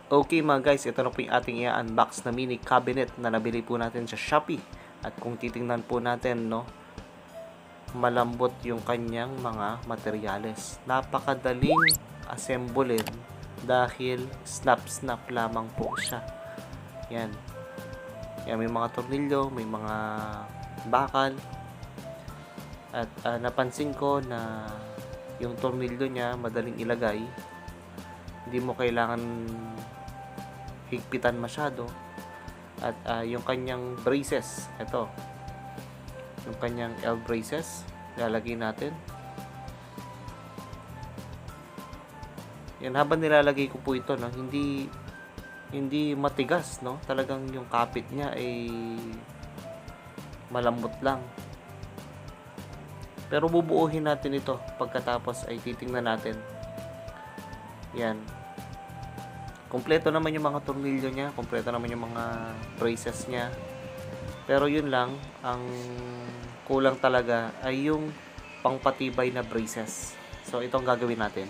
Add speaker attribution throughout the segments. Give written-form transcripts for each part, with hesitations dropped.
Speaker 1: Okay mga guys, ito na po yung ating i-unbox na mini cabinet na nabili po natin sa Shopee. At kung titingnan po natin, no, malambot yung kanyang mga materyales. Napakadaling assemblein dahil snap-snap lamang po siya. Yan. Yan, may mga tornilyo, may mga bakal. At napansin ko na yung tornilyo niya madaling ilagay. Hindi mo kailangan higpitan masyado. At yung kanyang braces, ito yung kanyang L braces, lalagay natin. Yan, habang nilalagay ko po ito, no, hindi matigas, no, talagang yung kapit niya ay malambot lang. Pero bubuuhin natin ito pagkatapos ay titingnan natin. Yan. Kompleto naman yung mga tornilyo niya, kompleto naman yung mga braces niya. Pero yun lang, ang kulang talaga ay yung pangpatibay na braces. So ito ang gagawin natin.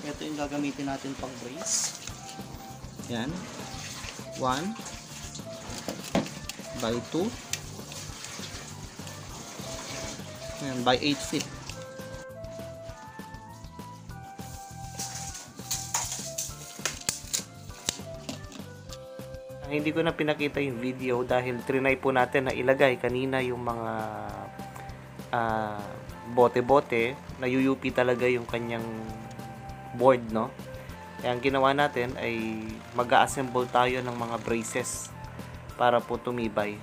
Speaker 1: Ito yung gagamitin natin pang brace. Yan. 1 by 2. Yan, by 8 feet. Hindi ko na pinakita yung video dahil trinay po natin na ilagay kanina yung mga bote-bote. Nayuyupi talaga yung kanyang board, no? Kaya ang ginawa natin ay mag-assemble tayo ng mga braces para po tumibay.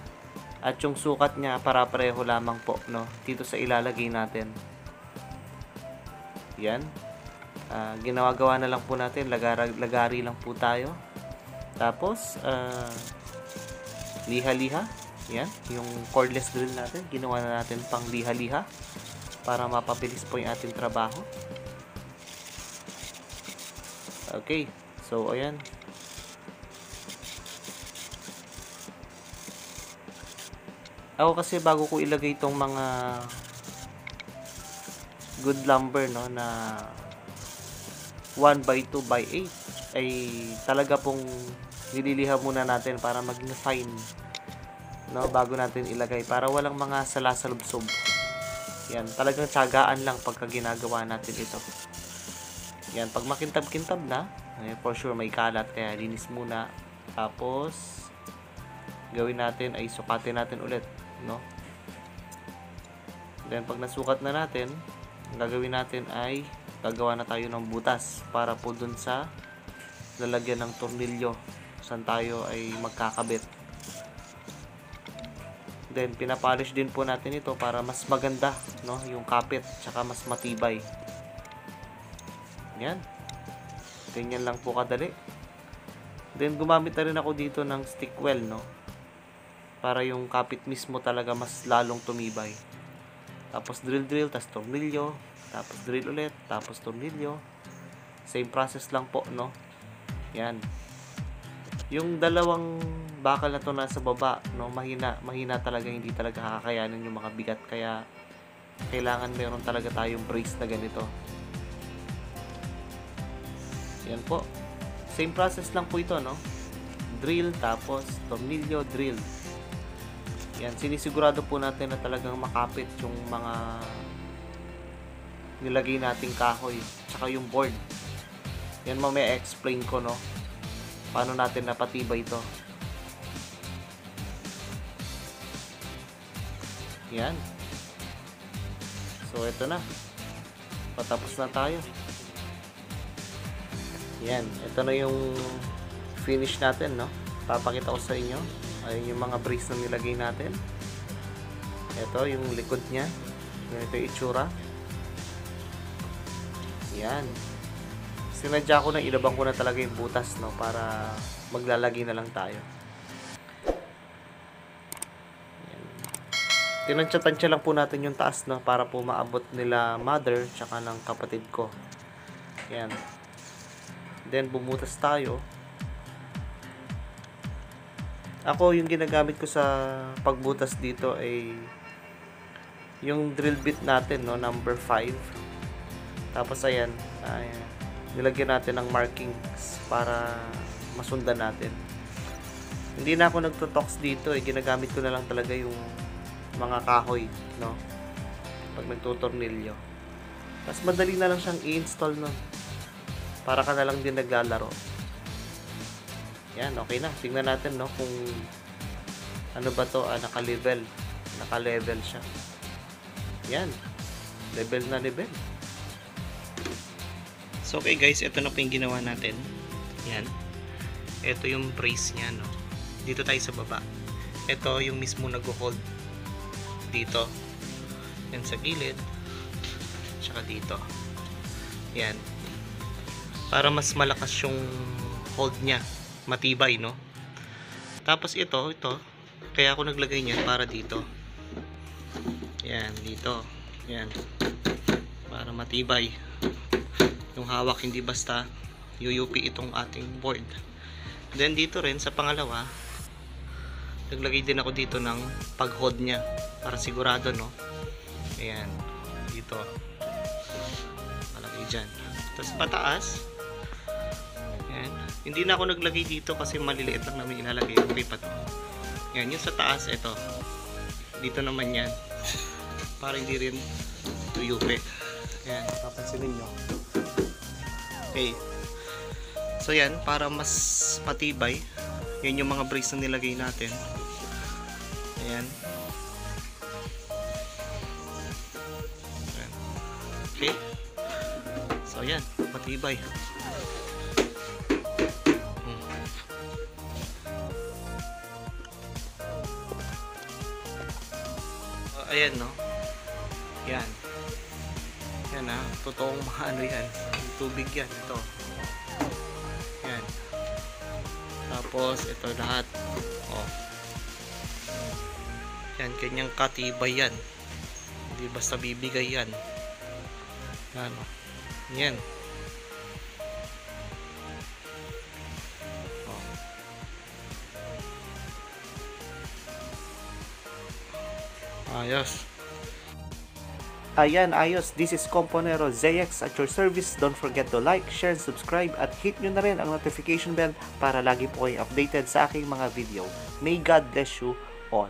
Speaker 1: At yung sukat niya para pareho lamang po, no, dito sa ilalagay natin. Yan. Ginawa-gawa na lang po natin, lagari lang po tayo. Tapos, liha-liha. Yan, yung cordless drill natin. Ginawa na natin pang liha-liha para mapabilis po yung ating trabaho. Okay, so ayan. Ako kasi bago ko ilagay itong mga good lumber, no, na 1 by 2 by 8 ay talaga pong nililiha muna natin para maging fine, no, bago natin ilagay para walang mga salasalubsob. Yan, talagang tiyagaan lang pagka ginagawa natin ito. Yan, pag makintab-kintab na, for sure may kalat, kaya linis muna. Tapos gawin natin ay sukatin natin ulit, no. Then pag nasukat na natin, ang gagawin natin ay gagawa na tayo ng butas para po dun sa lalagyan ng tornilyo saan tayo ay magkakabit. Then pinapolish din po natin ito para mas maganda, no, yung kapit, tsaka mas matibay. Yan. Ganyan lang po kadali. Then gumamit na rin ako dito ng stick well, no, para yung kapit mismo talaga mas lalong tumibay. Tapos drill, tapos tornilyo, tapos drill ulit, tapos tornilyo. Same process lang po, no. Yan. Yung dalawang bakal na to nasa baba, no, mahina talaga, hindi talaga kakayanin yung mga bigat, kaya kailangan meron talaga tayong brace na ganito. Yan po. Same process lang po ito, no. Drill, tapos tornilyo, drill. Yan, sinisigurado po natin na talagang makapit yung mga nilagay nating kahoy, tsaka yung board. Yan, mamaya explain ko, no, paano natin napatibay ito. Yan. So, ito na. Patapos na tayo. Yan. Ito na yung finish natin, no. Papakita ko sa inyo. Ayun yung mga brace na nilagay natin. Ito, yung likod niya. Ito yung itsura. Yan. Sinadya ko na, ilabang ko na talaga yung butas, no, para maglalagay na lang tayo. Tinansya-tansya lang po natin yung taas, no, para po maabot nila mother tsaka ng kapatid ko. Yan. Then bumutas tayo. Ako, yung ginagamit ko sa pagbutas dito ay yung drill bit natin, no, number 5. Tapos ayan, nilagyan natin ng markings para masundan natin. Hindi na ako nagto-tox dito ginagamit ko na lang talaga yung mga kahoy, no? Pag nagtutornilyo. Mas madali na lang siyang i-install nun. Para ka na lang din naglalaro. Yan, okay na. Tingnan natin, no, kung ano ba to, naka-level. Naka-level siya. Yan. Level na level. So, okay guys, ito na po yung ginawa natin. Yan. Ito yung brace niya, no. Dito tayo sa baba. Ito yung mismo nag-hold dito. Yan sa gilid. Tsaka dito. Yan. Para mas malakas yung hold niya. Matibay, no. Tapos ito. Kaya ako naglagay niyan para dito. Yan, dito. Yan. Para matibay. Yung hawak hindi basta yuyupi itong ating board. Then dito rin sa pangalawa, naglagay din ako dito ng pag-hold niya para sigurado, no. Ayan, dito. Malagay dyan. Tapos pataas. Ayan. Hindi na ako naglagay dito kasi maliliit lang namin ilalagay. Okay pa to. Ayan, yung sa taas, ito. Dito naman yan. Para hindi rin tuyupi. Ayan, papansinin nyo. Okay. So yan, para mas matibay, yan yung mga brace na nilagay natin. Ayan. Ayan. Okay. So yan, matibay. Ayan, no. Yan. Yan, totoong mga ano yan. Tubig yan, ito. Yan. Tapos ito lahat. Oh. Yan, kanyang katibay yan. Hindi basta bibigay yan. Yan. Yan. Oh. Ayos. Ayan, ayos. This is Componero ZX at your service. Don't forget to like, share, and subscribe at hit nyo na rin ang notification bell para lagi po kayo updated sa aking mga video. May God bless you all.